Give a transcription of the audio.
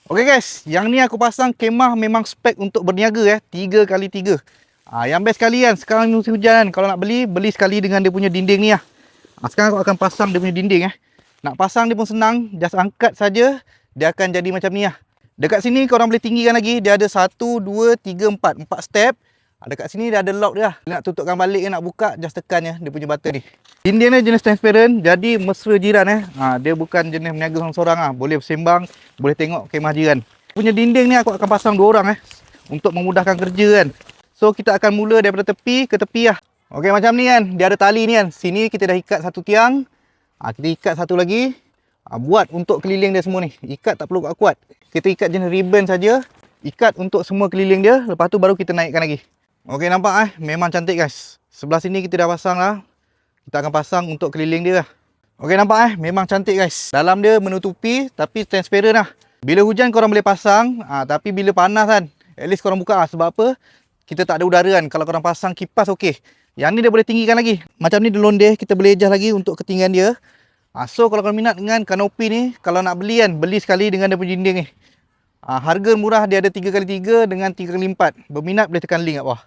Okey guys, yang ni aku pasang kemah memang spek untuk berniaga 3x3. Yang best sekali kan, sekarang musim hujan kan, kalau nak beli sekali dengan dia punya dinding ni lah. Sekarang aku akan pasang dia punya dinding Nak pasang dia pun senang, just angkat saja, dia akan jadi macam ni lah. Dekat sini korang boleh tinggikan lagi, dia ada 1, 2, 3, 4 step. Dekat sini dia ada lock dia lah. Nak tutupkan balik ke nak buka, just tekan dia punya button ni. Dinding ni jenis transparent, jadi mesra jiran Dia bukan jenis berniaga seorang-seorang boleh bersembang, boleh tengok kemah jiran. Punya dinding ni aku akan pasang 2 orang untuk memudahkan kerja kan. So kita akan mula daripada tepi ke tepi lah. Okey, macam ni kan, dia ada tali ni kan. Sini kita dah ikat satu tiang. Kita ikat satu lagi. Buat untuk keliling dia semua ni. Ikat tak perlu kuat-kuat. Kita ikat jenis ribbon saja. Ikat untuk semua keliling dia. Lepas tu baru kita naikkan lagi. Okey, nampak memang cantik guys. Sebelah sini kita dah pasang lah. Kita akan pasang untuk keliling dia lah. Okey, nampak memang cantik guys. Dalam dia menutupi tapi transparent lah. Bila hujan korang boleh pasang, tapi bila panas kan, at least korang buka sebab apa? Kita tak ada udara kan. Kalau korang pasang kipas okey. Yang ni dia boleh tinggikan lagi. Macam ni dia londeh, kita boleh adjust lagi untuk ketinggian dia. So kalau korang minat dengan kanopi ni, kalau nak beli kan, beli sekali dengan dia punya dinding ni. Harga murah, dia ada 3x3 dengan 3x4. Berminat boleh tekan link kat bawah.